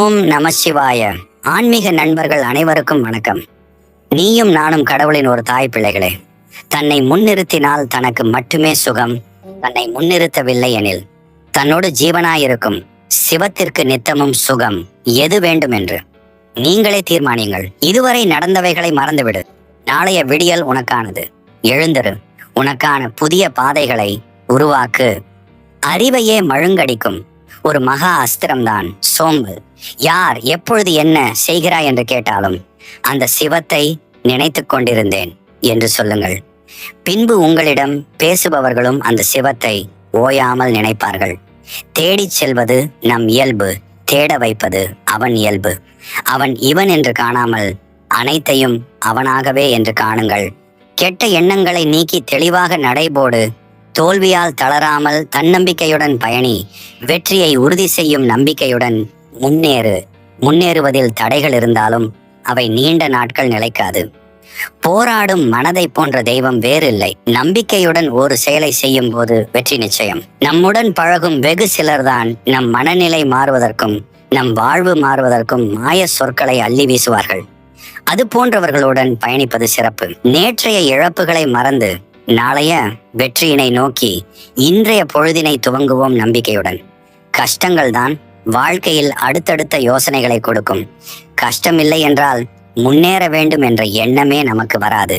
ஓம் நம சிவாய. ஆன்மீக நண்பர்கள் அனைவருக்கும் வணக்கம். நீயும் நானும் கடவுளின் ஒரு தாய் பிள்ளைகளே. தன்னை முன்னிறுத்தினால் தனக்கு மட்டுமே சுகம். தன்னை முன்னிறுத்தவில்லை எனில் தன்னோடு ஜீவனாயிருக்கும் சிவத்திற்கு நித்தமும் சுகம். எது வேண்டும் என்று நீங்களே தீர்மானியுங்கள். இதுவரை நடந்தவைகளை மறந்துவிடு. நாளைய விடியல் உனக்கானது. எழுந்திரு. உனக்கான புதிய பாதைகளை உருவாக்கு. அறிவையே மழுங்கடிக்கும் ஒரு மகா அஸ்திரம்தான் சோம்பல். யார் எப்பொழுது என்ன செய்கிறாய் என்று கேட்டாலும் அந்த சிவத்தை நினைத்து கொண்டிருந்தேன் என்று சொல்லுங்கள். பின்பு உங்களிடம் பேசுபவர்களும் அந்த சிவத்தை ஓயாமல் நினைப்பார்கள். தேடிச் செல்வது நம் இயல்பு, தேட வைப்பது அவன் இயல்பு. அவன் இவன் என்று காணாமல் அனைத்தையும் அவனாகவே என்று காணுங்கள். கெட்ட எண்ணங்களை நீக்கி தெளிவாக நடைபோடு. தோல்வியால் தளராமல் தன்னம்பிக்கையுடன் பயணி. வெற்றியை உறுதி செய்யும் நம்பிக்கையுடன் முன்னேறுவதில் தடைகள் இருந்தாலும் அவை நீண்ட நாட்கள் நிலைக்காது. போராடும் மனதை போன்ற தெய்வம் வேறு இல்லை. நம்பிக்கையுடன் ஒரு செயலை செய்யும் போது வெற்றி நிச்சயம். நம்முடன் பழகும் வெகு சிலர்தான் நம் மனநிலை மாறுவதற்கும் நம் வாழ்வு மாறுவதற்கும் மாய சொற்களை அள்ளி வீசுவார்கள். அது போன்றவர்களுடன் பயணிப்பது சிறப்பு. நேற்றைய இழப்புகளை மறந்து நாளைய வெற்றியினை நோக்கி இன்றைய பொழுதினை துவங்குவோம் நம்பிக்கையுடன். கஷ்டங்கள் தான் வாழ்க்கையில் அடுத்தடுத்த யோசனைகளை கொடுக்கும். கஷ்டமில்லை என்றால் முன்னேற வேண்டும் என்ற எண்ணமே நமக்கு வராது.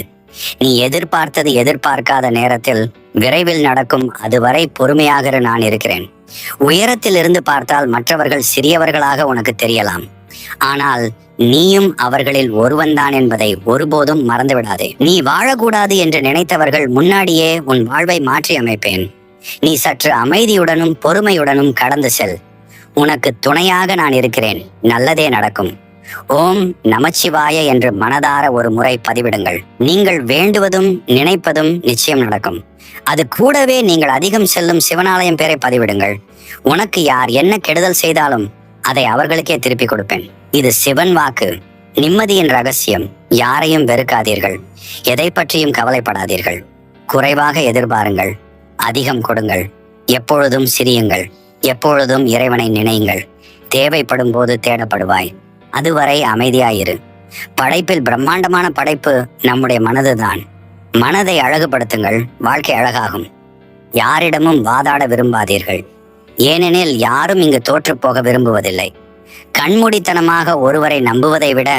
நீ எதிர்பார்த்தது எதிர்பார்க்காத நேரத்தில் விரைவில் நடக்கும். அதுவரை பொறுமையாக நான் இருக்கிறேன். உயரத்தில் இருந்து பார்த்தால் மற்றவர்கள் சிறியவர்களாக உனக்கு தெரியலாம். ஆனால் நீயும் அவர்களில் ஒருவன்தான் என்பதை ஒருபோதும் மறந்துவிடாதே. நீ வாழக்கூடாது என்று நினைத்தவர்கள் முன்னாடியே உன் வாழ்வை மாற்றி அமைப்பேன். நீ சற்று அமைதியுடனும் பொறுமையுடனும் கடந்து செல். உனக்கு துணையாக நான் இருக்கிறேன். நல்லதே நடக்கும். ஓம் நமச்சிவாய என்று மனதார ஒரு முறை பதிவிடுங்கள். நீங்கள் வேண்டுவதும் நினைப்பதும் நிச்சயம் நடக்கும். அது கூடவே நீங்கள் அதிகம் செல்லும் சிவனாலயம் பேரை பதிவிடுங்கள். உனக்கு யார் என்ன கெடுதல் செய்தாலும் அதை அவர்களுக்கே திருப்பி கொடுப்பேன். இது சிவன் வாக்கு. நிம்மதியின் ரகசியம். யாரையும் வெறுக்காதீர்கள். எதை பற்றியும் கவலைப்படாதீர்கள். குறைவாக எதிர்பாருங்கள், அதிகம் கொடுங்கள். எப்பொழுதும் சிரியுங்கள். எப்பொழுதும் இறைவனை நினையுங்கள். தேவைப்படும் போது தேடப்படுவாய். அதுவரை அமைதியாயிரு. படைப்பில் பிரம்மாண்டமான படைப்பு நம்முடைய மனதுதான். மனதை அழகுபடுத்துங்கள். வாழ்க்கை அழகாகும். யாரிடமும் வாதாட விரும்பாதீர்கள். ஏனெனில் யாரும் இங்கு தோற்று போக விரும்புவதில்லை. கண்மூடித்தனமாக ஒருவரை நம்புவதை விட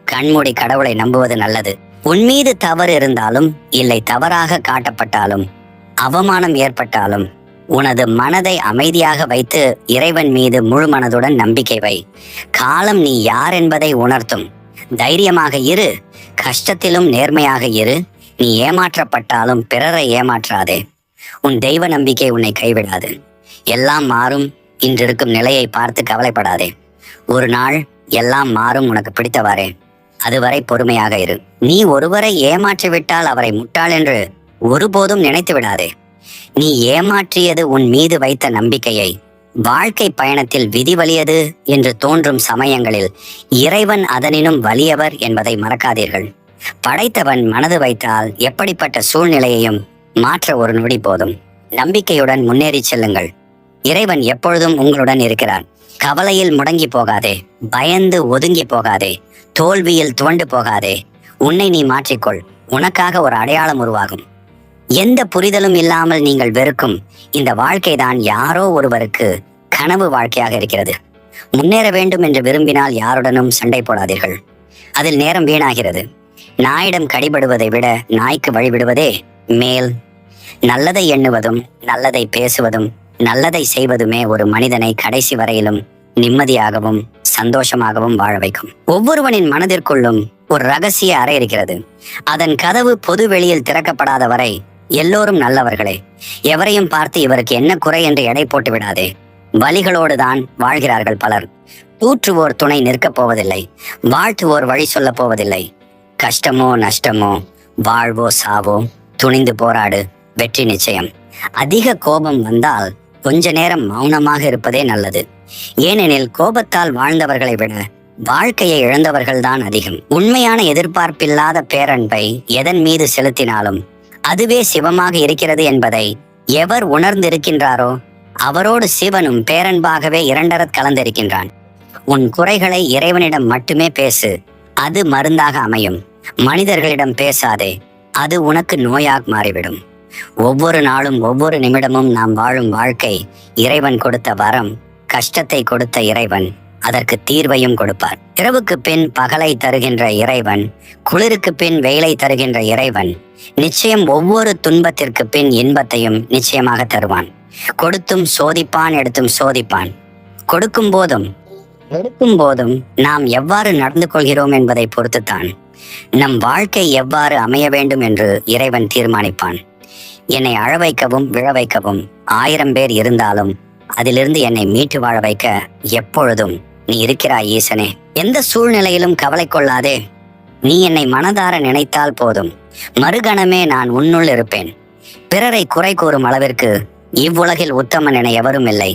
கண்மூடி கடவுளை நம்புவது நல்லது. உன்மீது தவறு இருந்தாலும் இல்லை தவறாக காட்டப்பட்டாலும் அவமானம் ஏற்பட்டாலும் உனது மனதை அமைதியாக வைத்து இறைவன் மீது முழு மனதுடன் நம்பிக்கை வை. காலம் நீ யார் என்பதை உணர்த்தும். தைரியமாக இரு. கஷ்டத்திலும் நேர்மையாக இரு. நீ ஏமாற்றப்பட்டாலும் பிறரை ஏமாற்றாதே. உன் தெய்வ நம்பிக்கை உன்னை கைவிடாது. எல்லாம் மாறும். இன்றிருக்கும் நிலையை பார்த்து கவலைப்படாதே. ஒரு நாள் எல்லாம் மாறும். உனக்கு பிடித்தவாறே. அதுவரை பொறுமையாக இரு. நீ ஒருவரை ஏமாற்றிவிட்டால் அவரை முட்டாள் என்று ஒருபோதும் நினைத்து விடாதே. நீ ஏமாற்றியது உன் மீது வைத்த நம்பிக்கையை. வாழ்க்கை பயணத்தில் விதி வலியது என்று தோன்றும் சமயங்களில் இறைவன் அதனினும் வலியவர் என்பதை மறக்காதீர்கள். படைத்தவன் மனது வைத்தால் எப்படிப்பட்ட சூழ்நிலையையும் மாற்ற ஒரு நொடி போதும். நம்பிக்கையுடன் முன்னேறி செல்லுங்கள். இறைவன் எப்பொழுதும் உங்களுடன் இருக்கிறார். கவலையில் முடங்கி போகாதே. பயந்து ஒதுங்கி போகாதே. தோல்வியில் துவண்டு போகாதே. உன்னை நீ மாற்றிக்கொள். உனக்காக ஒரு அடையாளம் உருவாகும். எந்த புரிதலும் இல்லாமல் நீங்கள் வெறுக்கும் இந்த வாழ்க்கைதான் யாரோ ஒருவருக்கு கனவு வாழ்க்கையாக இருக்கிறது. முன்னேற வேண்டும் என்று விரும்பினால் யாருடனும் சண்டை போடாதீர்கள். அதில் நேரம் வீணாகிறது. நாயிடம் கடிபடுவதை விட நாய்க்கு வழிவிடுவதே மேல். நல்லதை எண்ணுவதும் நல்லதை பேசுவதும் நல்லதை செய்வதுமே ஒரு மனிதனை கடைசி வரையிலும் நிம்மதியாகவும் சந்தோஷமாகவும் வாழ வைக்கும். ஒவ்வொருவனின் மனதிற்குள்ளும் ஒரு ரகசிய அறை இருக்கிறது. அதன் கதவு பொது வெளியில் திறக்கப்படாத வரை எல்லோரும் நல்லவர்களே. எவரையும் பார்த்து இவருக்கு என்ன குறை என்று எடை போட்டு விடாதே. வலிகளோடு தான் வாழ்கிறார்கள் பலர். தூற்றுவோர் துணை நிற்கப் போவதில்லை. வாழ்த்துவோர் வழி சொல்ல போவதில்லை. கஷ்டமோ நஷ்டமோ வாழ்வோ சாவோ துணிந்து போராடு. வெற்றி நிச்சயம். அதிக கோபம் வந்தால் கொஞ்ச நேரம் மௌனமாக இருப்பதே நல்லது. ஏனெனில் கோபத்தால் வாழ்ந்தவர்களை விட வாழ்க்கையை இழந்தவர்கள்தான் அதிகம். உண்மையான எதிர்பார்ப்பில்லாத பேரன்பை எதன் மீது செலுத்தினாலும் அதுவே சிவமாக இருக்கிறது என்பதை எவர் உணர்ந்திருக்கின்றாரோ அவரோடு சிவனும் பேரன்பாகவே இரண்டரத் கலந்திருக்கின்றான். உன் குறைகளை இறைவனிடம் மட்டுமே பேசு, அது மருந்தாக அமையும். மனிதர்களிடம் பேசாதே, அது உனக்கு நோயாக மாறிவிடும். ஒவ்வொரு நாளும் ஒவ்வொரு நிமிடமும் நாம் வாழும் வாழ்க்கை இறைவன் கொடுத்த வரம். கஷ்டத்தை கொடுத்த இறைவன் அதற்கு தீர்வையும் கொடுப்பார். இரவுக்கு பின் பகலை தருகின்ற இறைவன், குளிருக்கு பின் வெயிலை தருகின்ற இறைவன் நிச்சயம் ஒவ்வொரு துன்பத்திற்கு பின் இன்பத்தையும் நிச்சயமாக தருவான். கொடுத்தும் சோதிப்பான், எடுத்தும் சோதிப்பான். கொடுக்கும் போதும் எடுக்கும் போதும் நாம் எவ்வாறு நடந்து கொள்கிறோம் என்பதை பொறுத்துத்தான் நம் வாழ்க்கை எவ்வாறு அமைய வேண்டும் என்று இறைவன் தீர்மானிப்பான். என்னை அழ வைக்கவும் விழ வைக்கவும் 1000 பேர் இருந்தாலும் அதிலிருந்து என்னை மீட்டு வாழ வைக்க எப்பொழுதும் நீ இருக்கிறாய் ஈசனே. எந்த சூழ்நிலையிலும் கவலை கொள்ளாதே. நீ என்னை மனதார நினைத்தால் போதும், மறுகணமே நான் உன்னுள் இருப்பேன். பிறரை குறை கூறும் அளவிற்கு இவ்வுலகில் உத்தமன் என எவரும் இல்லை.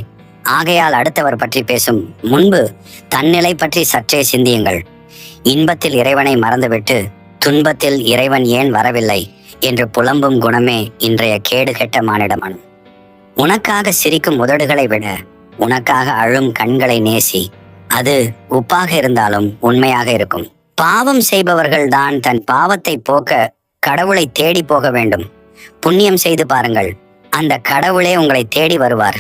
ஆகையால் அடுத்தவர் பற்றி பேசும் முன்பு தன்னிலை பற்றி சற்றே சிந்தியுங்கள். இன்பத்தில் இறைவனை மறந்துவிட்டு துன்பத்தில் இறைவன் ஏன் வரவில்லை என்று புலம்பும் குணமே இன்றைய கேடு கெட்ட மானிடமன். உனக்காக சிரிக்கும் உதடுகளை விட உனக்காக அழும் கண்களை நேசி. அது உப்பாக இருந்தாலும் உண்மையாக இருக்கும். பாவம் செய்பவர்கள் தான் தன் பாவத்தை போக்க கடவுளை தேடி போக வேண்டும். புண்ணியம் செய்து பாருங்கள், அந்த கடவுளே உங்களை தேடி வருவார்.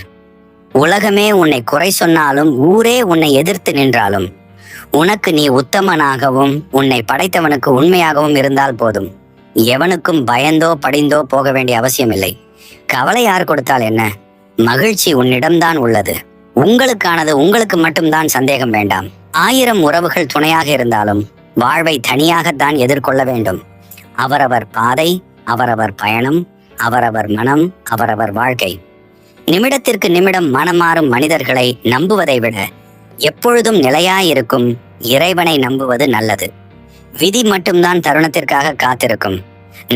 உலகமே உன்னை குறை சொன்னாலும், ஊரே உன்னை எதிர்த்து நின்றாலும், உனக்கு நீ உத்தமனாகவும் உன்னை படைத்தவனுக்கு உண்மையாகவும் இருந்தால் போதும். எவனுக்கும் பயந்தோ படிந்தோ போக வேண்டிய அவசியம் இல்லை. கவலை யார் கொடுத்தால் என்ன? மகிழ்ச்சி உன்னிடம்தான் உள்ளது. உங்களுக்கானது உங்களுக்கு மட்டும்தான், சந்தேகம் வேண்டாம். 1000 உறவுகள் துணையாக இருந்தாலும் வாழ்வை தனியாகத்தான் எதிர்கொள்ள வேண்டும். அவரவர் பாதை, அவரவர் பயணம், அவரவர் மனம், அவரவர் வாழ்க்கை. நிமிடத்திற்கு நிமிடம் மனமாறும் மனிதர்களை நம்புவதை விட எப்பொழுதும் நிலையாயிருக்கும் இறைவனை நம்புவது நல்லது. விதி மட்டும்தான் தருணத்திற்காக காத்திருக்கும்.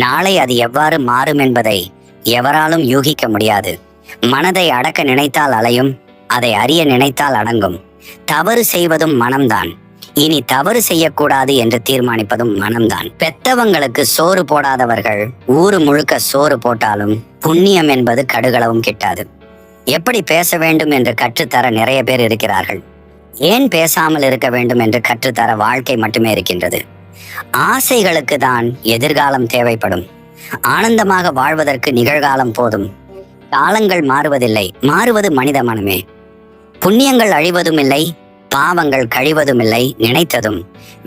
நாளை அது எவ்வாறு மாறும் என்பதை எவராலும் யூகிக்க முடியாது. மனதை அடக்க நினைத்தால் அலையும், அதை அறிய நினைத்தால் அடங்கும். தவறு செய்வதும் மனம்தான். இனி தவறு செய்யக்கூடாது என்று தீர்மானிப்பதும் மனம்தான். பெத்தவங்களுக்கு சோறு போடாதவர்கள் ஊரு முழுக்க சோறு போட்டாலும் புண்ணியம் என்பது கடுகளவும் கிட்டாது. எப்படி பேச வேண்டும் என்று கற்றுத்தர நிறைய பேர் இருக்கிறார்கள். ஏன் பேசாமல் இருக்க வேண்டும் என்று கற்றுத்தர வாழ்க்கை மட்டுமே இருக்கின்றது. ஆசைகளுக்கு தான் எதிர்காலம் தேவைப்படும். ஆனந்தமாக வாழ்வதற்கு நிகழ்காலம் போதும். காலங்கள் மாறுவதில்லை, மாறுவது மனித மனமே. புண்ணியங்கள் அழிவதும் இல்லை, பாவங்கள் கழிவதும் இல்லை. நினைத்ததும்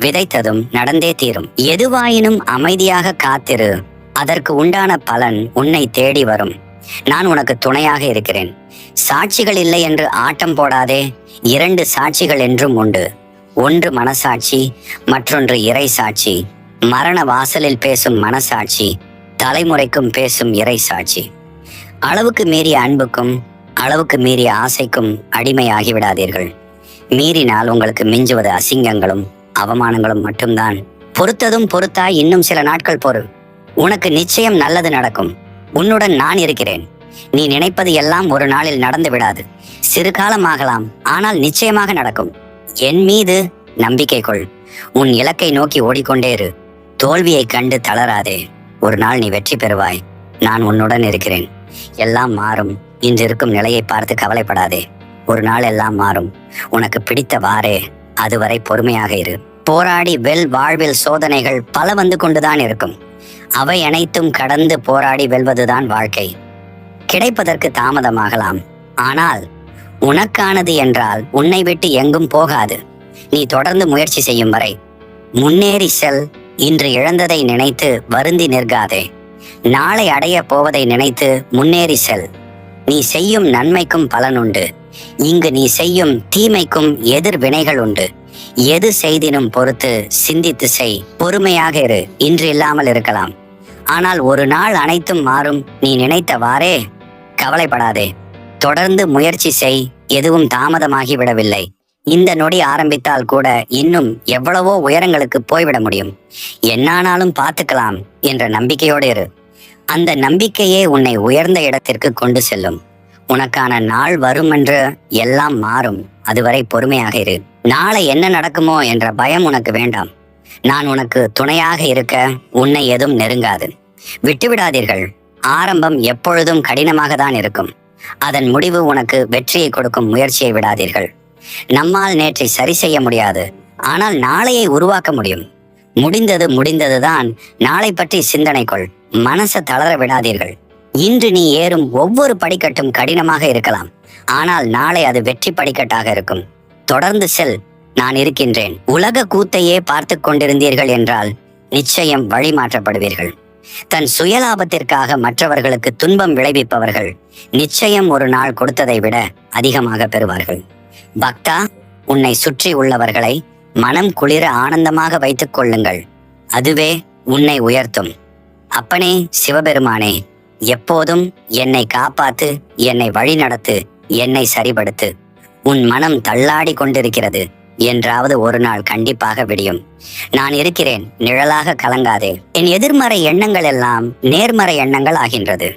விதைத்ததும் நடந்தே தீரும். எதுவாயினும் அமைதியாக காத்திரு, அதற்கு உண்டான பலன் உன்னை தேடி வரும். நான் உனக்கு துணையாக இருக்கிறேன். சாட்சிகள் இல்லை என்று ஆட்டம் போடாதே. 2 சாட்சிகள் என்றும் உண்டு. ஒன்று மனசாட்சி, மற்றொன்று இறை சாட்சி. மரண வாசலில் பேசும் மனசாட்சி, தலைமுறைக்கும் பேசும் இறை சாட்சி. அளவுக்கு மீறிய அன்புக்கும் அளவுக்கு மீறிய ஆசைக்கும் அடிமையாகிவிடாதீர்கள். மீறினால் உங்களுக்கு மிஞ்சுவது அசிங்கங்களும் அவமானங்களும் மட்டும்தான். பொறுத்ததும் பொறுத்தாய், இன்னும் சில நாட்கள் பொறு. உனக்கு நிச்சயம் நல்லது நடக்கும். உன்னுடன் நான் இருக்கிறேன். நீ நினைப்பது எல்லாம் ஒரு நாளில் நடந்து விடாது. சிறு காலமாகலாம், ஆனால் நிச்சயமாக நடக்கும். என் மீது நம்பிக்கை கொள். உன் இலக்கை நோக்கி ஓடிக்கொண்டே இரு. தோல்வியை கண்டு தளராதே. ஒரு நாள் நீ வெற்றி பெறுவாய். நான் உன்னுடன் இருக்கிறேன். எல்லாம் மாறும். இன்று இருக்கும் நிலையை பார்த்து கவலைப்படாதே. ஒரு நாள் எல்லாம் மாறும். உனக்கு பிடித்தவாறே அதுவரை பொறுமையாக இரு. போராடி வெல். வாழ்வில் சோதனைகள் பல வந்து கொண்டுதான் இருக்கும். அவை அனைத்தும் கடந்து போராடி வெல்வதுதான் வாழ்க்கை. கிடைப்பதற்கு தாமதமாகலாம், ஆனால் உனக்கானது என்றால் உன்னை விட்டு எங்கும் போகாது. நீ தொடர்ந்து முயற்சி செய்யும் வரை முன்னேறி செல். இன்று இழந்ததை நினைத்து வருந்தி நிற்காதே. நாளை அடைய போவதை நினைத்து முன்னேறி செல். நீ செய்யும் நன்மைக்கும் பலனுண்டு. இங்கு நீ செய்யும் தீமைக்கும் எதிர்வினைகள் உண்டு. எது செய்தினும் பொறுத்து சிந்தித்து செய். பொறுமையாக இரு. இன்று இல்லாமல் இருக்கலாம், ஆனால் ஒரு நாள் அனைத்தும் மாறும். நீ நினைத்தவாறே கவலைப்படாதே. தொடர்ந்து முயற்சி செய். எதுவும் தாமதமாகி விடவில்லை. இந்த நொடி ஆரம்பித்தால் கூட இன்னும் எவ்வளவோ உயரங்களுக்கு போய்விட முடியும். என்னானாலும் பார்த்துக்கலாம் என்ற நம்பிக்கையோடு இரு. அந்த நம்பிக்கையே உன்னை உயர்ந்த இடத்திற்கு கொண்டு செல்லும். உனக்கான நாள் வரும் என்று எல்லாம் மாறும். அதுவரை பொறுமையாக இரு. நாளை என்ன நடக்குமோ என்ற பயம் உனக்கு வேண்டாம். நான் உனக்கு துணையாக இருக்க உன்னை எதுவும் நெருங்காது. விட்டுவிடாதீர்கள். ஆரம்பம் எப்பொழுதும் கடினமாக தான் இருக்கும். அதன் முடிவு உனக்கு வெற்றியை கொடுக்கும். முயற்சியை விடாதீர்கள். நம்மால் நேற்றை சரி செய்ய முடியாது, ஆனால் நாளையை உருவாக்க முடியும். முடிந்தது முடிந்ததுதான். நாளை பற்றி சிந்தனை கொள். மனசை தளர விடாதீர்கள். இன்று நீ ஏறும் ஒவ்வொரு படிக்கட்டும் கடினமாக இருக்கலாம், ஆனால் நாளை அது வெற்றி படிக்கட்டாக இருக்கும். தொடர்ந்து செல், நான் இருக்கின்றேன். உலக கூத்தையே பார்த்து கொண்டிருந்தீர்கள் என்றால் நிச்சயம் வழி மாற்றப்படுவீர்கள். தன் சுயலாபத்திற்காக மற்றவர்களுக்கு துன்பம் விளைவிப்பவர்கள் நிச்சயம் ஒரு நாள் கொடுத்ததை விட அதிகமாக பெறுவார்கள். பக்தா, உன்னை சுற்றி உள்ளவர்களை மனம் குளிர ஆனந்தமாக வைத்துக் கொள்ளுங்கள். அதுவே உன்னை உயர்த்தும். அப்பனே சிவபெருமானே, எப்போதும் என்னை காப்பாத்து, என்னை வழி நடத்து, என்னை சரிபடுத்து. உன் மனம் தள்ளாடி கொண்டிருக்கிறது, என்றாவது ஒரு நாள் கண்டிப்பாக விடியும். நான் இருக்கிறேன், நிழலாக கலங்காதே. என் எதிர்மறை எண்ணங்கள் எல்லாம் நேர்மறை எண்ணங்கள் ஆகின்றது.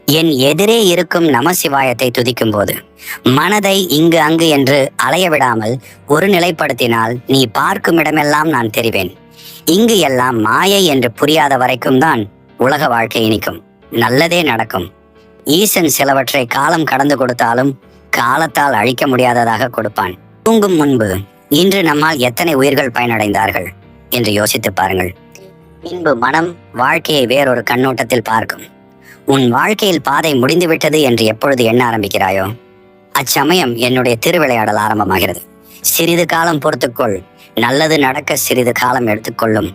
என் எதிரே இருக்கும் நமசிவாயத்தை துதிக்கும் போது மனதை இங்கு அங்கு என்று அலைய விடாமல் ஒரு நிலைப்படுத்தினால் நீ பார்க்கும் இடமெல்லாம் நான் தெரிவேன். இங்கு எல்லாம் மாயை என்று புரியாத வரைக்கும் தான் உலக வாழ்க்கை இனிக்கும், நல்லதே நடக்கும். ஈசன் சிலவற்றை காலம் கடந்து கொடுத்தாலும் காலத்தால் அழிக்க முடியாததாக கொடுப்பான். தூங்கும் முன்பு இன்று நம்மால் எத்தனை உயிர்கள் பயனடைந்தார்கள் என்று யோசித்து பாருங்கள். பின்பு மனம் வாழ்க்கையை வேறொரு கண்ணோட்டத்தில் பார்க்கும். உன் வாழ்க்கையில் பாதை முடிந்துவிட்டது என்று எப்பொழுது எண்ண ஆரம்பிக்கிறாயோ அச்சமயம் என்னுடைய திருவிளையாடல் ஆரம்பமாகிறது. சிறிது காலம் பொறுத்துக்கொள், நல்லது நடக்க சிறிது காலம் எடுத்துக்கொள்ளும்.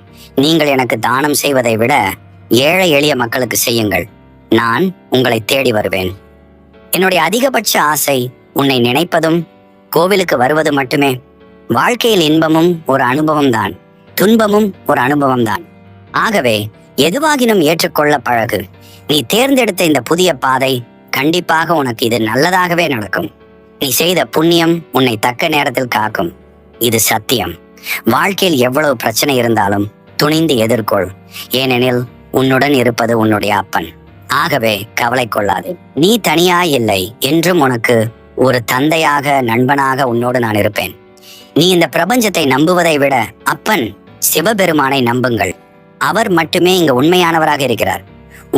நீங்கள் எனக்கு தானம் செய்வதை விட ஏழை எளிய மக்களுக்கு செய்யுங்கள். நான் உங்களை தேடி வருவேன். என்னுடைய அதிகபட்ச ஆசை உன்னை நினைப்பதும் கோவிலுக்கு வருவது மட்டுமே. வாழ்க்கையில் இன்பமும் ஒரு அனுபவம் தான், துன்பமும் ஒரு அனுபவம் தான். ஆகவே எதுவாகினும் ஏற்றுக்கொள்ள பழகு. நீ தேர்ந்தெடுத்த இந்த புதிய பாதை கண்டிப்பாக உனக்கு இது நல்லதாகவே நடக்கும். நீ செய்த புண்ணியம் உன்னை தக்க நேரத்தில் காக்கும். இது சத்தியம். வாழ்க்கையில் எவ்வளவு பிரச்சனை இருந்தாலும் துணிந்து எதிர்கொள். ஏனெனில் உன்னுடன் இருப்பது உன்னுடைய அப்பன். ஆகவே கவலை கொள்ளாது. நீ தனியாய் இல்லை. என்றும் உனக்கு ஒரு தந்தையாக, நண்பனாக உன்னோடு நான் இருப்பேன். நீ இந்த பிரபஞ்சத்தை நம்புவதை விட அப்பன் சிவபெருமானை நம்புங்கள். அவர் மட்டுமே இங்கு உண்மையானவராக இருக்கிறார்.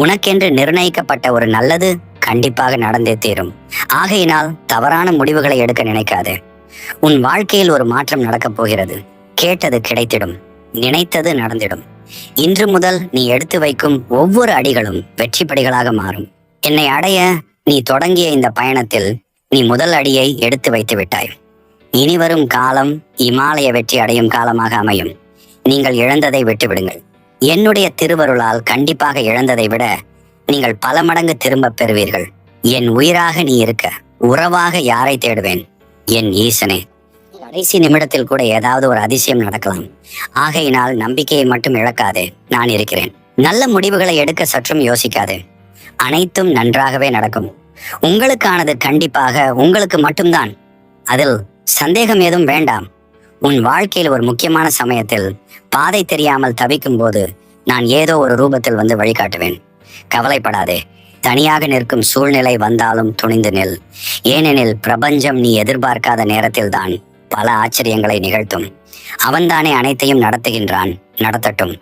உனக்கென்று நிர்ணயிக்கப்பட்ட ஒரு நல்லது கண்டிப்பாக நடந்தே தீரும். ஆகையினால் தவறான முடிவுகளை எடுக்க நினைக்காதே. உன் வாழ்க்கையில் ஒரு மாற்றம் நடக்கப் போகிறது. கேட்டது கிடைத்திடும், நினைத்தது நடந்திடும். இன்று முதல் நீ எடுத்து வைக்கும் ஒவ்வொரு அடிகளும் வெற்றி படிகளாக மாறும். என்னை அடைய நீ தொடங்கிய இந்த பயணத்தில் நீ முதல் அடியை எடுத்து வைத்து விட்டாய். இனிவரும் காலம் இமாலய வெற்றி அடையும் காலமாக அமையும். நீங்கள் இழந்ததை விட்டுவிடுங்கள். என்னுடைய திருவருளால் கண்டிப்பாக இழந்ததை விட நீங்கள் பல மடங்கு திரும்ப பெறுவீர்கள். என் உயிராக நீ இருக்க உறவாக யாரை தேடுவேன்? என் ஈசனே. கடைசி நிமிடத்தில் கூட ஏதாவது ஒரு அதிசயம் நடக்கலாம். ஆகையினால் நம்பிக்கையை மட்டும் இழக்காதே. நான் இருக்கிறேன். நல்ல முடிவுகளை எடுக்க சற்றும் யோசிக்காதே. அனைத்தும் நன்றாகவே நடக்கும். உங்களுக்கானது கண்டிப்பாக உங்களுக்கு மட்டும்தான். அதில் சந்தேகம் ஏதும் வேண்டாம். உன் வாழ்க்கையில் ஒரு முக்கியமான சமயத்தில் பாதை தெரியாமல் தவிக்கும் போது நான் ஏதோ ஒரு ரூபத்தில் வந்து வழிகாட்டுவேன். கவலைப்படாதே. தனியாக நிற்கும் சூழ்நிலை வந்தாலும் துணிந்து நில். ஏனெனில் பிரபஞ்சம் நீ எதிர்பார்க்காத நேரத்தில் தான் பல ஆச்சரியங்களை நிகழ்த்தும். அவன்தானே அனைத்தையும் நடத்துகின்றான். நடத்தட்டும்.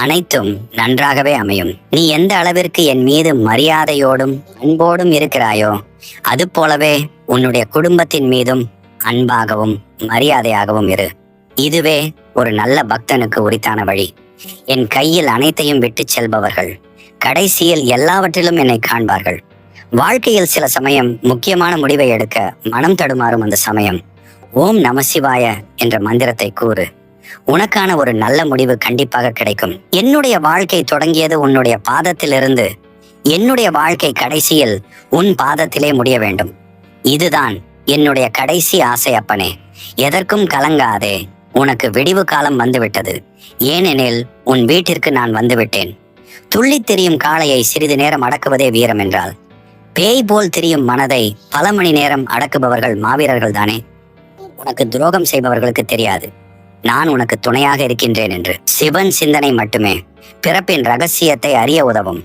அனைத்தும் நன்றாகவே அமையும். நீ எந்த அளவிற்கு என் மீது மரியாதையோடும் அன்போடும் இருக்கிறாயோ அது போலவே உன்னுடைய குடும்பத்தின் மீதும் அன்பாகவும் மரியாதையாகவும் இரு. இதுவே ஒரு நல்ல பக்தனுக்கு உரித்தான வழி. என் கையில் அனைத்தையும் விட்டு செல்பவர்கள் கடைசியில் எல்லாவற்றிலும் என்னை காண்பார்கள். வாழ்க்கையில் சில சமயம் முக்கியமான முடிவை எடுக்க மனம் தடுமாறும். அந்த சமயம் ஓம் நமசிவாய என்ற மந்திரத்தை கூறு. உனக்கான ஒரு நல்ல முடிவு கண்டிப்பாக கிடைக்கும். என்னுடைய வாழ்க்கை தொடங்கியது உன்னுடைய பாதத்திலிருந்து. என்னுடைய வாழ்க்கை கடைசியில் உன் பாதத்திலே முடிய வேண்டும். இதுதான் என்னுடைய கடைசி ஆசை அப்பனே. எதற்கும் கலங்காதே. உனக்கு விடிவு காலம் வந்துவிட்டது. ஏனெனில் உன் வீட்டிற்கு நான் வந்துவிட்டேன். துள்ளித் திரியும் காளையை சிறிது நேரம் அடக்குவதே வீரம் என்றால் பேய் போல் திரியும் மனதை பல மணி நேரம் அடக்குபவர்கள் மாவீரர்கள் தானே. உனக்கு துரோகம் செய்பவர்களுக்கு தெரியாது நான் உனக்கு துணையாக இருக்கின்றேன் என்று. சிவன் சிந்தனை மட்டுமே பிறப்பின் ரகசியத்தை அறிய உதவும்.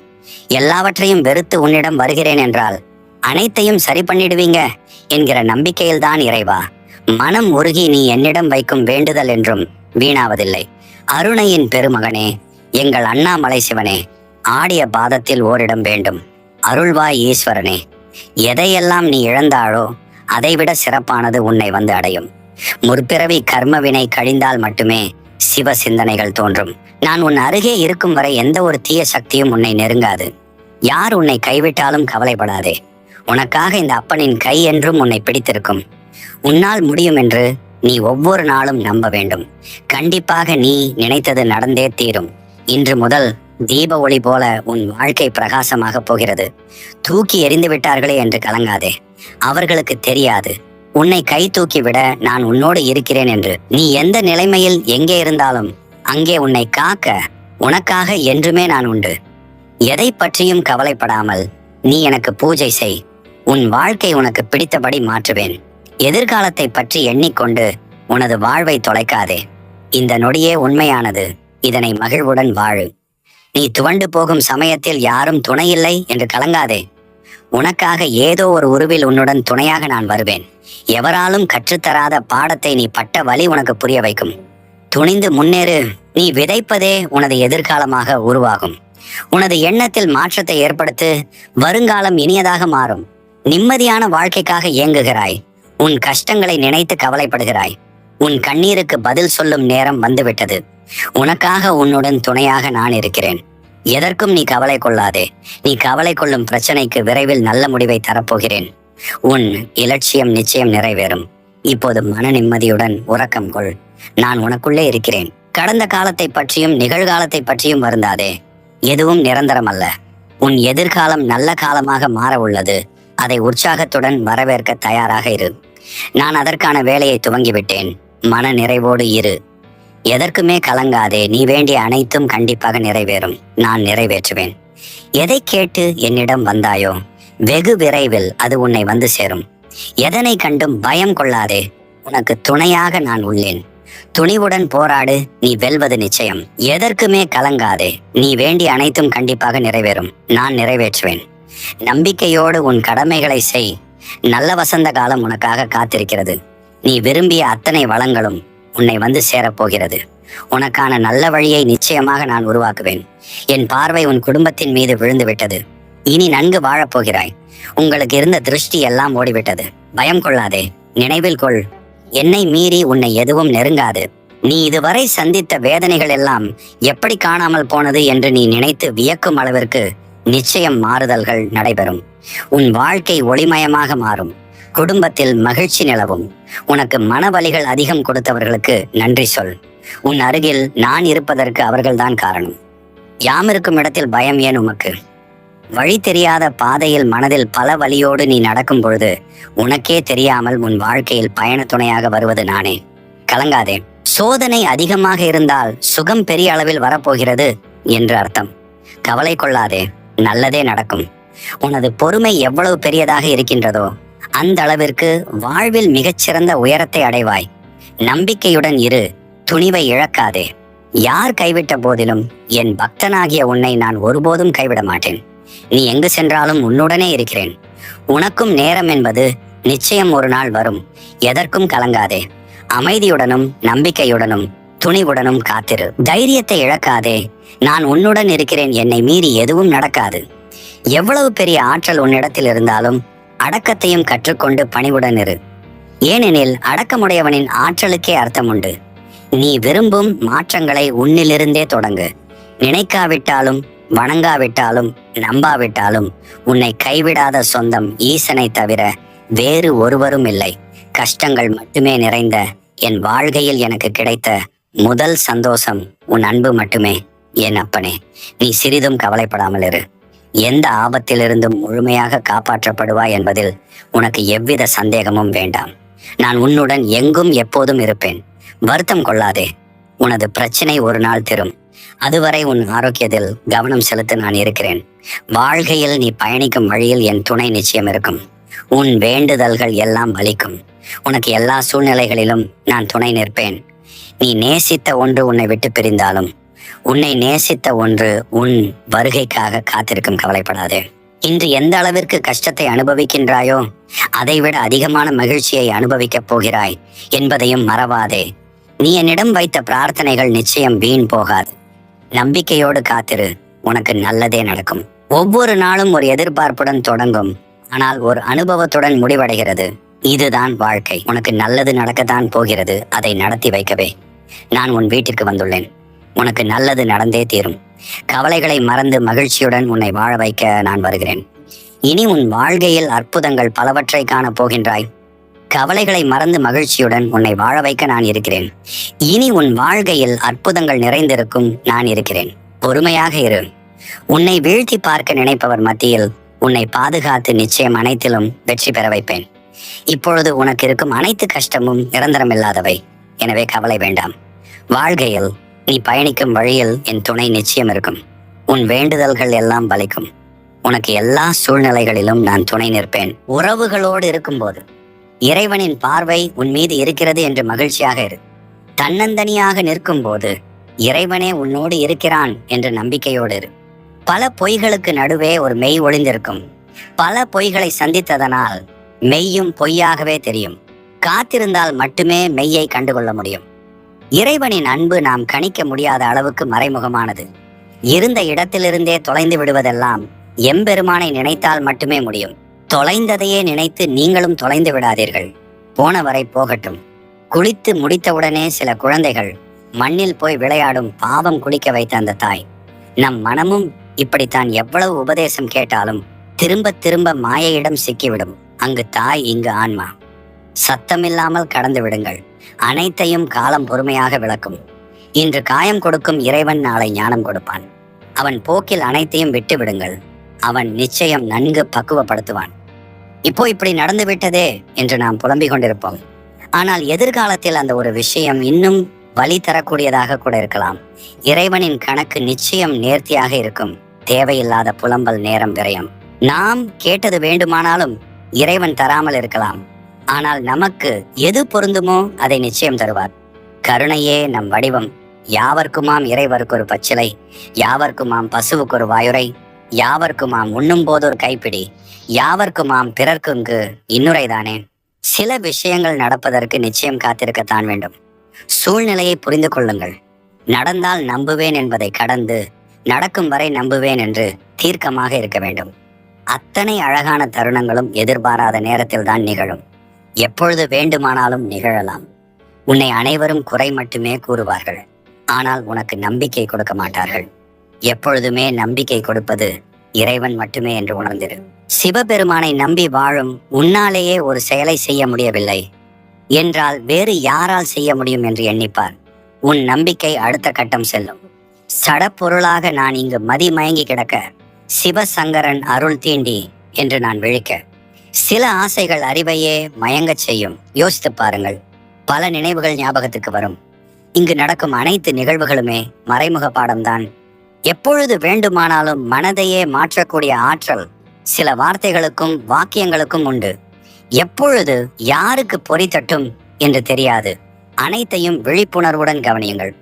எல்லாவற்றையும் வெறுத்து உன்னிடம் வருகிறேன் என்றால் அனைத்தையும் சரி பண்ணிடுவீங்க என்கிற நம்பிக்கையில் தான் இறைவா. மனம் உருகி நீ என்னிடம் வைக்கும் வேண்டுதல் என்றும் வீணாவதில்லை. அருணையின் பெருமகனே, எங்கள் அண்ணாமலை சிவனே, ஆடிய பாதத்தில் ஓரிடம் வேண்டும். அருள்வாய் ஈஸ்வரனே. எதையெல்லாம் நீ இழந்தாளோ அதைவிட சிறப்பானது உன்னை வந்து அடையும். முற்பிறவி கர்மவினை கழிந்தால் மட்டுமே சிவ சிந்தனைகள் தோன்றும். நான் உன் அருகே இருக்கும் வரை எந்த ஒரு தீய சக்தியும் உன்னை நெருங்காது. யார் உன்னை கைவிட்டாலும் கவலைப்படாதே. உனக்காக இந்த அப்பனின் கை என்றும் உன்னை பிடித்திருக்கும். உன்னால் முடியும் என்று நீ ஒவ்வொரு நாளும் நம்ப வேண்டும். கண்டிப்பாக நீ நினைத்தது நடந்தே தீரும். இன்று முதல் தீப ஒளி போல உன் வாழ்க்கை பிரகாசமாக போகிறது. தூக்கி எறிந்து விட்டார்களே என்று கலங்காதே. அவர்களுக்கு தெரியாது உன்னை கை தூக்கி விட நான் உன்னோடு இருக்கிறேன் என்று. நீ எந்த நிலைமையில் எங்கே இருந்தாலும் அங்கே உன்னை காக்க உனக்காக என்றுமே நான் உண்டு. எதை பற்றியும் கவலைப்படாமல் நீ எனக்கு பூஜை செய். உன் வாழ்க்கை உனக்கு பிடித்தபடி மாற்றுவேன். எதிர்காலத்தை பற்றி எண்ணிக்கொண்டு உனது வாழ்வை தொலைக்காதே. இந்த நொடியே உண்மையானது. இதனை மகிழ்வுடன் வாழு. நீ துவண்டு போகும் சமயத்தில் யாரும் துணையில்லை என்று கலங்காதே. உனக்காக ஏதோ ஒரு உருவில் உன்னுடன் துணையாக நான் வருவேன். எவராலும் கற்றுத்தராத பாடத்தை நீ பட்ட வழி உனக்கு புரிய வைக்கும். துணிந்து முன்னேறு. நீ விதைப்பதே உனது எதிர்காலமாக உருவாகும். உனது எண்ணத்தில் மாற்றத்தை ஏற்படுத்து. வருங்காலம் இனியதாக மாறும். நிம்மதியான வாழ்க்கைக்காக இயங்குகிறாய். உன் கஷ்டங்களை நினைத்து கவலைப்படுகிறாய். உன் கண்ணீருக்கு பதில் சொல்லும் நேரம் வந்துவிட்டது. உனக்காக உன்னுடன் துணையாக நான் இருக்கிறேன். எதற்கும் நீ கவலை கொள்ளாதே. நீ கவலை கொள்ளும் பிரச்சனைக்கு விரைவில் நல்ல முடிவை தரப்போகிறேன். உன் இலட்சியம் நிச்சயம் நிறைவேறும். இப்போது மன நிம்மதியுடன் உறக்கம் கொள். நான் உனக்குள்ளே இருக்கிறேன். கடந்த காலத்தை பற்றியும் நிகழ்காலத்தை பற்றியும் வருந்தாதே. எதுவும் நிரந்தரம் அல்ல. உன் எதிர்காலம் நல்ல காலமாக மாற உள்ளது. அதை உற்சாகத்துடன் வரவேற்க தயாராக இரு. நான் அதற்கான வேலையை துவங்கிவிட்டேன். மன நிறைவோடு இரு. எதற்குமே கலங்காதே. நீ வேண்டிய அனைத்தும் கண்டிப்பாக நிறைவேறும். நான் நிறைவேற்றுவேன். எதை கேட்டு என்னிடம் வந்தாயோ வெகு விரைவில் அது உன்னை வந்து சேரும். எதனை கண்டும் பயம் கொள்ளாதே. உனக்கு துணையாக நான் உள்ளேன். துணிவுடன் போராடு. நீ வெல்வது நிச்சயம். எதற்குமே கலங்காதே. நீ வேண்டிய அனைத்தும் கண்டிப்பாக நிறைவேறும். நான் நிறைவேற்றுவேன். நம்பிக்கையோடு உன் கடமைகளை செய். நல்ல வசந்த காலம் உனக்காக காத்திருக்கிறது. நீ விரும்பிய அத்தனை வளங்களும் உன்னை வந்து சேரப்போகிறது. உனக்கான நல்ல வழியை நிச்சயமாக நான் உருவாக்குவேன். என் பார்வை உன் குடும்பத்தின் மீது விழுந்து விட்டது. இனி நன்கு வாழப்போகிறாய். உங்களுக்கு இருந்த திருஷ்டி எல்லாம் ஓடிவிட்டது. பயம் கொள்ளாதே. நினைவில் கொள், என்னை மீறி உன்னை எதுவும் நெருங்காது. நீ இதுவரை சந்தித்த வேதனைகள் எல்லாம் எப்படி காணாமல் போனது என்று நீ நினைத்து வியக்கும் அளவிற்கு நிச்சயம் மாறுதல்கள் நடைபெறும். உன் வாழ்க்கை ஒளிமயமாக மாறும். குடும்பத்தில் மகிழ்ச்சி நிலவும். உனக்கு மனவலிகள் அதிகம் கொடுத்தவர்களுக்கு நன்றி சொல். உன் அருகில் நான் இருப்பதற்கு அவர்கள்தான் காரணம். யாம் இருக்கும் இடத்தில் பயம் ஏன் உமக்கு? வழி தெரியாத பாதையில் மனதில் பல வலியோடு நீ நடக்கும் பொழுது உனக்கே தெரியாமல் உன் வாழ்க்கையில் பயண துணையாக வருவது நானே. கலங்காதே. சோதனை அதிகமாக இருந்தால் சுகம் பெரிய அளவில் வரப்போகிறது என்று அர்த்தம். கவலை கொள்ளாதே. நல்லதே நடக்கும். உனது பொறுமை எவ்வளவு பெரியதாக இருக்கின்றதோ அந்த அளவிற்கு வாழ்வில் மிகச்சிறந்த உயரத்தை அடைவாய். நம்பிக்கையுடன் இரு. துணிவை இழக்காதே. யார் கைவிட்ட போதிலும் என் பக்தனாகிய உன்னை நான் ஒருபோதும் கைவிட மாட்டேன். நீ எங்கு சென்றாலும் உன்னுடனே இருக்கிறேன். உனக்கும் நேரம் என்பது நிச்சயம் ஒரு நாள் வரும். எதற்கும் கலங்காதே. அமைதியுடனும் நம்பிக்கையுடனும் துணிவுடனும் காத்திரு. தைரியத்தை இழக்காதே. நான் உன்னுடன் இருக்கிறேன். என்னை மீறி எதுவும் நடக்காது. எவ்வளவு பெரிய ஆற்றல் உன்னிடத்தில் இருந்தாலும் அடக்கத்தையும் கற்றுக்கொண்டு பணிவுடன் இரு. ஏனெனில் அடக்கமுடையவனின் ஆற்றலுக்கே அர்த்தம் உண்டு. நீ விரும்பும் மாற்றங்களை உன்னிலிருந்தே தொடங்கு. நினைக்காவிட்டாலும் வணங்காவிட்டாலும் நம்பாவிட்டாலும் உன்னை கைவிடாத சொந்தம் ஈசனை தவிர வேறு ஒருவரும் இல்லை. கஷ்டங்கள் மட்டுமே நிறைந்த என் வாழ்க்கையில் எனக்கு கிடைத்த முதல் சந்தோஷம் உன் அன்பு மட்டுமே. என் அப்பனே, நீ சிறிதும் கவலைப்படாமல் இரு. எந்த ஆபத்திலிருந்தும் முழுமையாக காப்பாற்றப்படுவாய் என்பதில் உனக்கு எவ்வித சந்தேகமும் வேண்டாம். நான் உன்னுடன் எங்கும் எப்போதும் இருப்பேன். வருத்தம் கொள்ளாதே. உனது பிரச்சனை ஒரு நாள் தீரும். அதுவரை உன் ஆரோக்கியத்தில் கவனம் செலுத்த நான் இருக்கிறேன். வாழ்க்கையில் நீ பயணிக்கும் வழியில் என் துணை நிச்சயம் இருக்கும். உன் வேண்டுதல்கள் எல்லாம் பலிக்கும். உனக்கு எல்லா சூழ்நிலைகளிலும் நான் துணை நிற்பேன். நீ நேசித்த ஒன்று உன்னை விட்டு பிரிந்தாலும் உன்னை நேசித்த ஒன்று உன் வருகைக்காக காத்திருக்கும். கவலைப்படாதே. இன்று எந்த அளவிற்கு கஷ்டத்தை அனுபவிக்கின்றாயோ அதைவிட அதிகமான மகிழ்ச்சியை அனுபவிக்கப் போகிறாய் என்பதையும் மறவாதே. நீ என்னிடம் வைத்த பிரார்த்தனைகள் நிச்சயம் வீண் போகாது. நம்பிக்கையோடு காத்திரு. உனக்கு நல்லதே நடக்கும். ஒவ்வொரு நாளும் ஒரு எதிர்பார்ப்புடன் தொடங்கும். ஆனால் ஒரு அனுபவத்துடன் முடிவடைகிறது. இதுதான் வாழ்க்கை. உனக்கு நல்லது நடக்கத்தான் போகிறது. அதை நடத்தி வைக்கவே நான் உன் வீட்டிற்கு வந்துள்ளேன். உனக்கு நல்லது நடந்தே தீரும். கவலைகளை மறந்து மகிழ்ச்சியுடன் உன்னை வாழ வைக்க நான் வருகிறேன். இனி உன் வாழ்க்கையில் அற்புதங்கள் பலவற்றை காணப் போகின்றாய். கவலைகளை மறந்து மகிழ்ச்சியுடன் உன்னை வாழ வைக்க நான் இருக்கிறேன். இனி உன் வாழ்க்கையில் அற்புதங்கள் நிறைந்திருக்கும் நான் இருக்கிறேன். பொறுமையாக இரு. உன்னை வீழ்த்தி பார்க்க நினைப்பவர் மத்தியில் உன்னை பாதுகாத்து நிச்சயம் அனைத்திலும் வெற்றி பெற வைப்பேன். இப்பொழுது உனக்கு இருக்கும் அனைத்து கஷ்டமும் நிரந்தரமில்லாதவை. எனவே கவலை வேண்டாம். வாழ்க்கையில் நீ பயணிக்கும் வழியில் என் துணை நிச்சயம் இருக்கும். உன் வேண்டுதல்கள் எல்லாம் பலிக்கும். உனக்கு எல்லா சூழ்நிலைகளிலும் நான் துணை நிற்பேன். உறவுகளோடு இருக்கும்போது இறைவனின் பார்வை உன் மீது இருக்கிறது என்று மகிழ்ச்சியாக இரு. தன்னந்தனியாக நிற்கும் போது இறைவனே உன்னோடு இருக்கிறான் என்ற நம்பிக்கையோடு இரு. பல பொய்களுக்கு நடுவே ஒரு மெய் ஒளிந்திருக்கும். பல பொய்களை சந்தித்ததனால் மெய்யும் பொய்யாகவே தெரியும். காத்திருந்தால் மட்டுமே மெய்யை கண்டுகொள்ள முடியும். இறைவனின் அன்பு நாம் கணிக்க முடியாத அளவுக்கு மறைமுகமானது. இருந்த இடத்திலிருந்தே தொலைந்து விடுவதெல்லாம் எம்பெருமானை நினைத்தால் மட்டுமே முடியும். தொலைந்ததையே நினைத்து நீங்களும் தொலைந்து விடாதீர்கள். போனவரை போகட்டும். குளித்து முடித்தவுடனே சில குழந்தைகள் மண்ணில் போய் விளையாடும் பாவம் குளிக்க வைத்த அந்த தாய். நம் மனமும் இப்படித்தான். எவ்வளவு உபதேசம் கேட்டாலும் திரும்ப திரும்ப மாயையிடம் சிக்கிவிடும். அங்கு தாய், இங்கு ஆன்மா. சத்தமில்லாமல் கடந்து விடுங்கள். அனைத்தையும் காலம் பொறுமையாக விளக்கும். இன்று காயம் கொடுக்கும் இறைவன் நாளை ஞானம் கொடுப்பான். அவன் போக்கில் அனைத்தையும் விட்டு விடுங்கள். அவன் நிச்சயம் நன்கு பக்குவப்படுத்துவான். இப்போ இப்படி நடந்து விட்டதே என்று நாம் புலம்பிக் கொண்டிருப்போம். ஆனால் எதிர்காலத்தில் அந்த ஒரு விஷயம் இன்னும் வலி தரக்கூடியதாக கூட இருக்கலாம். இறைவனின் கணக்கு நிச்சயம் நேர்த்தியாக இருக்கும். தேவையில்லாத புலம்பல், நேரம் விரயம். நாம் கேட்டது வேண்டுமானாலும் இறைவன் தராமல் இருக்கலாம். ஆனால் நமக்கு எது பொருந்துமோ அதை நிச்சயம் தருவார். கருணையே நம் வடிவம். யாவர்க்குமாம் இறைவருக்கு ஒரு பச்சிலை, யாவர்க்குமாம் பசுவுக்கு ஒரு வாயுரை, யாவர்க்குமாம் உண்ணும் போது ஒரு கைப்பிடி, யாவர்க்குமாம் பிறர்க்குங்கு இன்னுரைதானே. சில விஷயங்கள் நடப்பதற்கு நிச்சயம் காத்திருக்கத்தான் வேண்டும். சூழ்நிலையை புரிந்து கொள்ளுங்கள். நடந்தால் நம்புவேன் என்பதை கடந்து நடக்கும் வரை நம்புவேன் என்று தீர்க்கமாக இருக்க வேண்டும். அத்தனை அழகான தருணங்களும் எதிர்பாராத நேரத்தில் தான் நிகழும். எப்பொழுது வேண்டுமானாலும் நிகழலாம். உன்னை அனைவரும் குறை மட்டுமே கூறுவார்கள். ஆனால் உனக்கு நம்பிக்கை கொடுக்க மாட்டார்கள். எப்பொழுதுமே நம்பிக்கை கொடுப்பது இறைவன் மட்டுமே என்று உணர்ந்திரு. சிவபெருமானை நம்பி வாழும் உன்னாலேயே ஒரு செயலை செய்ய முடியவில்லை என்றால் வேறு யாரால் செய்ய முடியும் என்று எண்ணிப்பார். உன் நம்பிக்கை அடுத்த கட்டம் செல்லும். சடப்பொருளாக நான் இங்கு மதி மயங்கி கிடக்க சிவசங்கரன் அருள் தீண்டி என்று நான் விழிக்க சில ஆசைகள் அறிவையே மயங்கச் செய்யும். யோசித்து பாருங்கள். பல நினைவுகள் ஞாபகத்துக்கு வரும். இங்கு நடக்கும் அனைத்து நிகழ்வுகளுமே மறைமுக பாடம்தான். எப்பொழுது வேண்டுமானாலும் மனதையே மாற்றக்கூடிய ஆற்றல் சில வார்த்தைகளுக்கும் வாக்கியங்களுக்கும் உண்டு. எப்பொழுது யாருக்கு பொறி தட்டும் என்று தெரியாது. அனைத்தையும் விழிப்புணர்வுடன் கவனியுங்கள்.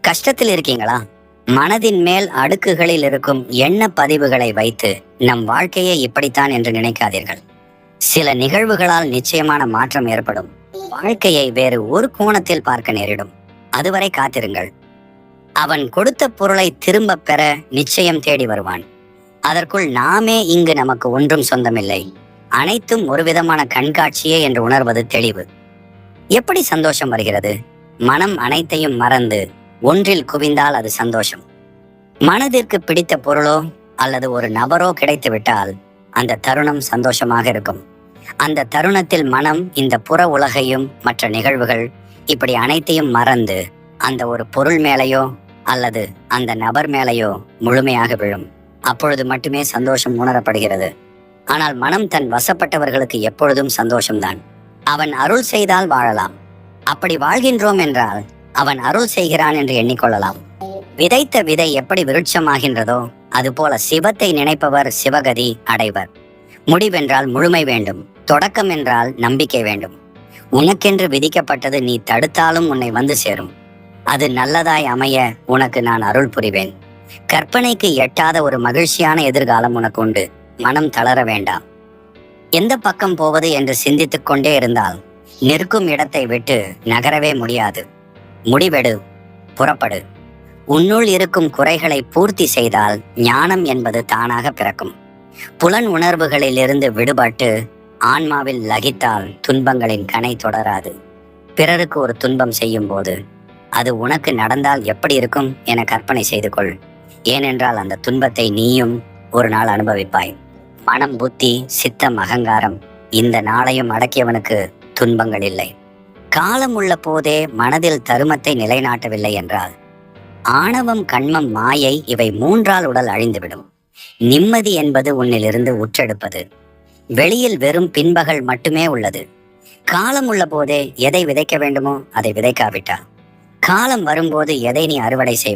கஷ்டத்தில் இருக்கீங்களா? மனதின் மேல் அடுக்குகளில் இருக்கும் எண்ண பதிவுகளை வைத்து நம் வாழ்க்கையே இப்படித்தான் என்று நினைக்காதீர்கள். சில நிகழ்வுகளால் நிச்சயமான மாற்றம் ஏற்படும். வாழ்க்கையை வேறு ஒரு கோணத்தில் பார்க்க நேரிடும். அதுவரை காத்திருங்கள். அவன் கொடுத்த பொருளை திரும்ப பெற நிச்சயம் தேடி வருவான். அதற்குள் நாமே இங்கு நமக்கு ஒன்றும் சொந்தமில்லை. அனைத்தும் ஒரு விதமான கண்காட்சியே என்று உணர்வது தெளிவு. எப்படி சந்தோஷம் வருகிறது? மனம் அனைத்தையும் மறந்து ஒன்றில் குவிந்தால் அது சந்தோஷம். மனதிற்கு பிடித்த பொருளோ அல்லது ஒரு நபரோ கிடைத்து விட்டால் அந்த தருணம் சந்தோஷமாக இருக்கும். அந்த தருணத்தில் மனம் இந்த புற உலகையும் மற்ற நிகழ்வுகள் இப்படி அனைத்தையும் மறந்து அந்த ஒரு பொருள் மேலேயோ அல்லது அந்த நபர் மேலேயோ முழுமையாக விழும். அப்பொழுது மட்டுமே சந்தோஷம் உணரப்படுகிறது. ஆனால் மனம் தன் வசப்பட்டவர்களுக்கு எப்பொழுதும் சந்தோஷம்தான். அவன் அருள் செய்தால் வாழலாம். அப்படி வாழ்கின்றோம் என்றால் அவன் அருள் செய்கிறான் என்று எண்ணிக்கொள்ளலாம். விதைத்த விதை எப்படி விருட்சமாகின்றதோ அதுபோல சிவத்தை நினைப்பவர் சிவகதி அடைவர். முடிவென்றால் முழுமை வேண்டும். தொடக்கம் என்றால் நம்பிக்கை வேண்டும். உனக்கென்று விதிக்கப்பட்டது நீ தடுத்தாலும் உன்னை வந்து சேரும். அது நல்லதாய் அமைய உனக்கு நான் அருள் புரிவேன். கற்பனைக்கு எட்டாத ஒரு மகிழ்ச்சியான எதிர்காலம் உனக்கு உண்டு. மனம் தளர வேண்டாம். எந்த பக்கம் போவது என்று சிந்தித்துக் கொண்டே இருந்தால் நிற்கும் இடத்தை விட்டு நகரவே முடியாது. முடிவெடு, புறப்படு. உன்னுள் இருக்கும் குறைகளை பூர்த்தி செய்தால் ஞானம் என்பது தானாக பிறக்கும். புலன் உணர்வுகளில் இருந்து விடுபட்டு ஆன்மாவில் லகித்தால் துன்பங்களின் கனை தொடராது. பிறருக்கு ஒரு துன்பம் செய்யும் போது அது உனக்கு நடந்தால் எப்படி இருக்கும் என கற்பனை செய்து கொள். ஏனென்றால் அந்த துன்பத்தை நீயும் ஒரு நாள் அனுபவிப்பாய். மனம், புத்தி, சித்தம், அகங்காரம் இந்த நாளையும் அடக்கியவனுக்கு துன்பங்கள் இல்லை. காலம் உள்ள போதே மனதில் தருமத்தை நிலைநாட்டவில்லை என்றால் ஆணவம், கண்மம், மாயை இவை மூன்றால் உடல் அழிந்துவிடும். நிம்மதி என்பது உன்னிலிருந்து உற்றெடுப்பது. வெளியில் வெறும் பின்பகல் மட்டுமே உள்ளது. காலம் உள்ள போதே எதை விதைக்க வேண்டுமோ அதை விதைக்காவிட்டால் காலம் வரும்போது எதை நீ அறுவடை செய்வாய்?